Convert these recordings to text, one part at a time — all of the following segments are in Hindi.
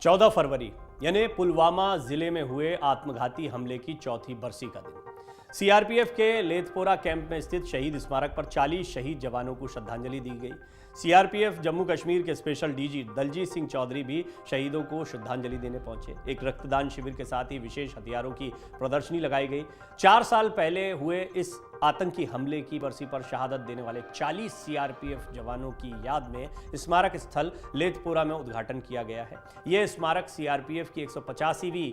14 फरवरी यानी पुलवामा जिले में हुए आत्मघाती हमले की चौथी बरसी का दिन। सीआरपीएफ के लेथपोरा कैंप में स्थित शहीद स्मारक पर 40 शहीद जवानों को श्रद्धांजलि दी गई। सीआरपीएफ जम्मू कश्मीर के स्पेशल डीजी दलजीत सिंह चौधरी भी शहीदों को श्रद्धांजलि देने पहुंचे। एक रक्तदान शिविर के साथ ही विशेष हथियारों की प्रदर्शनी लगाई गई। 4 साल पहले हुए इस आतंकी हमले की बरसी पर शहादत देने वाले 40 सीआरपीएफ जवानों की याद में स्मारक स्थल लेथपोरा में उद्घाटन किया गया है। यह स्मारक सीआरपीएफ की 185वीं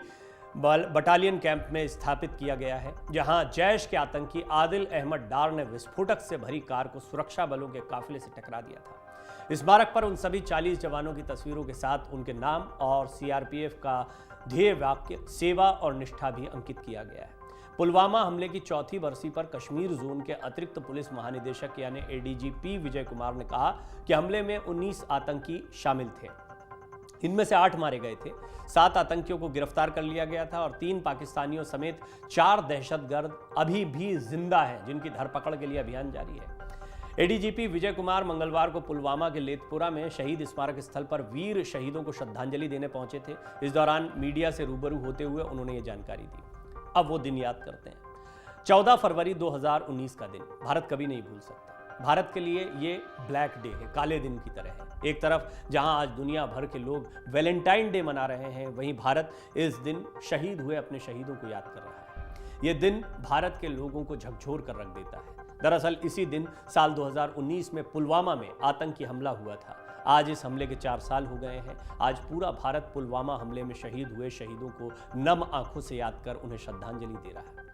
बटालियन कैंप में स्थापित किया गया है, जहां जैश के आतंकी आदिल अहमद डार ने विस्फोटक से भरी कार को सुरक्षा बलों के काफिले से टकरा दिया था। स्मारक पर उन सभी 40 जवानों की तस्वीरों के साथ उनके नाम और सीआरपीएफ का ध्येय वाक्य सेवा और निष्ठा भी अंकित किया गया है। पुलवामा हमले की चौथी बरसी पर कश्मीर जोन के अतिरिक्त पुलिस महानिदेशक यानी एडीजीपी विजय कुमार ने कहा कि हमले में 19 आतंकी शामिल थे। इनमें से 8 मारे गए थे, 7 आतंकियों को गिरफ्तार कर लिया गया था और 3 पाकिस्तानियों समेत 4 दहशतगर्द अभी भी जिंदा हैं, जिनकी धरपकड़ के लिए अभियान जारी है। एडीजीपी विजय कुमार मंगलवार को पुलवामा के लेथपुरा में शहीद स्मारक स्थल पर वीर शहीदों को श्रद्धांजलि देने पहुंचे थे। इस दौरान मीडिया से रूबरू होते हुए उन्होंने ये जानकारी दी। अब वो दिन याद करते हैं। 14 फरवरी 2019 का दिन भारत कभी नहीं भूल सकता। भारत के लिए ये ब्लैक डे है, काले दिन की तरह है। एक तरफ जहां आज दुनिया भर के लोग वैलेंटाइन डे मना रहे हैं, वहीं भारत इस दिन शहीद हुए अपने शहीदों को याद कर रहा है। ये दिन भारत के लोगों को झकझोर कर रख देता है। दरअसल इसी दिन साल 2019 में पुलवामा में आतंकी हमला हुआ था। आज इस हमले के 4 साल हो गए हैं। आज पूरा भारत पुलवामा हमले में शहीद हुए शहीदों को नम आंखों से याद कर उन्हें श्रद्धांजलि दे रहा है।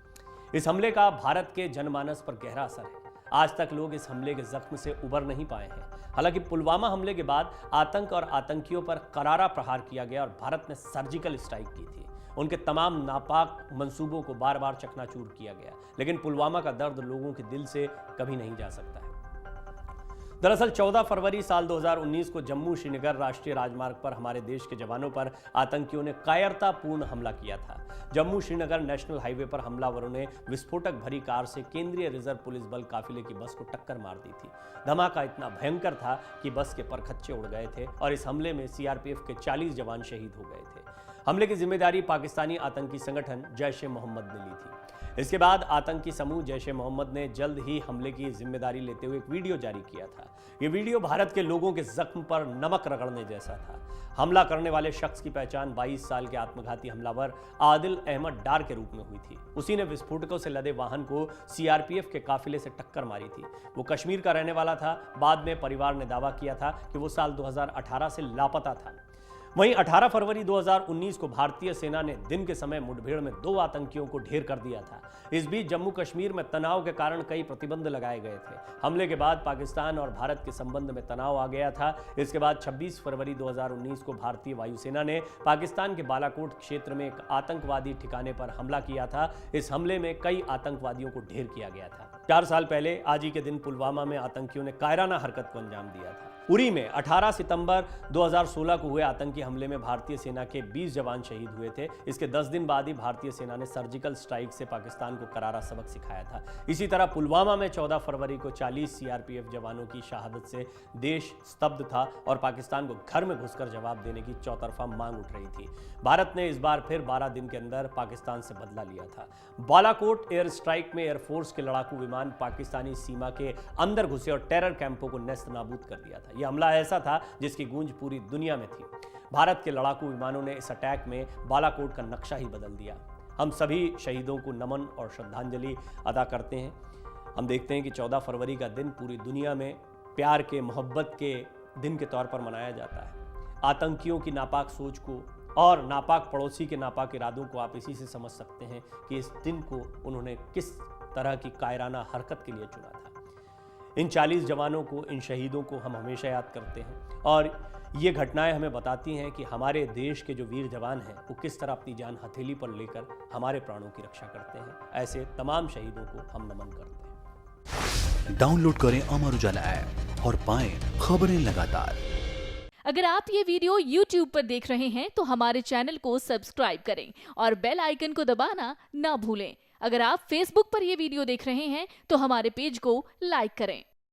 इस हमले का भारत के जनमानस पर गहरा असर है। आज तक लोग इस हमले के जख्म से उबर नहीं पाए हैं। हालांकि पुलवामा हमले के बाद आतंक और आतंकियों पर करारा प्रहार किया गया और भारत ने सर्जिकल स्ट्राइक की थी। उनके तमाम नापाक मंसूबों को बार बार चकनाचूर किया गया, लेकिन पुलवामा का दर्द लोगों के दिल से कभी नहीं जा सकता है। दरअसल 14 फरवरी साल 2019 को जम्मू श्रीनगर राष्ट्रीय राजमार्ग पर हमारे देश के जवानों पर आतंकियों ने कायरतापूर्ण हमला किया था। जम्मू श्रीनगर नेशनल हाईवे पर हमलावरों ने विस्फोटक भरी कार से केंद्रीय रिजर्व पुलिस बल काफिले की बस को टक्कर मार दी थी। धमाका इतना भयंकर था कि बस के परखच्चे उड़ गए थे और इस हमले में सीआरपीएफ के 40 जवान शहीद हो गए थे। हमले की जिम्मेदारी पाकिस्तानी आतंकी संगठन जैश-ए-मोहम्मद ने ली थी। इसके बाद आतंकी समूह जैश-ए-मोहम्मद ने जल्द ही हमले की जिम्मेदारी लेते हुए एक वीडियो जारी किया था। ये वीडियो भारत के लोगों के जख्म पर नमक रगड़ने जैसा था। हमला करने वाले शख्स की पहचान 22 साल के आत्मघाती हमलावर आदिल अहमद डार के रूप में हुई थी। उसी ने विस्फोटकों से लदे वाहन को सीआरपीएफ के काफिले से टक्कर मारी थी। वो कश्मीर का रहने वाला था। बाद में परिवार ने दावा किया था कि वो साल 2018 से लापता था। वहीं 18 फरवरी 2019 को भारतीय सेना ने दिन के समय मुठभेड़ में 2 आतंकियों को ढेर कर दिया था। इस बीच जम्मू कश्मीर में तनाव के कारण कई प्रतिबंध लगाए गए थे। हमले के बाद पाकिस्तान और भारत के संबंध में तनाव आ गया था। इसके बाद 26 फरवरी 2019 को भारतीय वायुसेना ने पाकिस्तान के बालाकोट क्षेत्र में एक आतंकवादी ठिकाने पर हमला किया था। इस हमले में कई आतंकवादियों को ढेर किया गया था। 4 साल पहले आज ही के दिन पुलवामा में आतंकियों ने कायराना हरकत को अंजाम दिया था। उरी में 18 सितंबर 2016 को हुए आतंकी हमले में भारतीय सेना के 20 जवान शहीद हुए थे। इसके 10 दिन बाद ही भारतीय सेना ने सर्जिकल स्ट्राइक से पाकिस्तान को करारा सबक सिखाया था। इसी तरह पुलवामा में 14 फरवरी को 40 सीआरपीएफ जवानों की शहादत से देश स्तब्ध था और पाकिस्तान को घर में घुसकर जवाब देने की चौतरफा मांग उठ रही थी। भारत ने इस बार फिर 12 दिन के अंदर पाकिस्तान से बदला लिया था। बालाकोट एयर स्ट्राइक में एयरफोर्स के लड़ाकू विमान पाकिस्तानी सीमा के अंदर घुसे और टेरर कैंपों को नेस्त नाबूद कर दिया था। यह हमला ऐसा था जिसकी गूंज पूरी दुनिया में थी। भारत के लड़ाकू विमानों ने इस अटैक में बालाकोट का नक्शा ही बदल दिया। हम सभी शहीदों को नमन और श्रद्धांजलि अदा करते हैं। हम देखते हैं कि 14 फरवरी का दिन पूरी दुनिया में प्यार के, मोहब्बत के दिन के तौर पर मनाया जाता है। आतंकियों की नापाक सोच को और नापाक पड़ोसी के नापाक इरादों को आप इसी से समझ सकते हैं कि इस दिन को उन्होंने किस तरह की कायराना हरकत के लिए चुना था। इन 40 जवानों को, इन शहीदों को हम हमेशा याद करते हैं और ये घटनाएं हमें बताती हैं कि हमारे देश के जो वीर जवान हैं वो किस तरह अपनी जान हथेली पर लेकर हमारे प्राणों की रक्षा करते हैं। ऐसे तमाम शहीदों को हम नमन करते हैं। डाउनलोड करें अमर उजाला ऐप और पाएं खबरें लगातार। अगर आप ये वीडियो YouTube पर देख रहे हैं तो हमारे चैनल को सब्सक्राइब करें और बेल आइकन को दबाना ना भूलें। अगर आप Facebook पर ये वीडियो देख रहे हैं तो हमारे पेज को लाइक करें।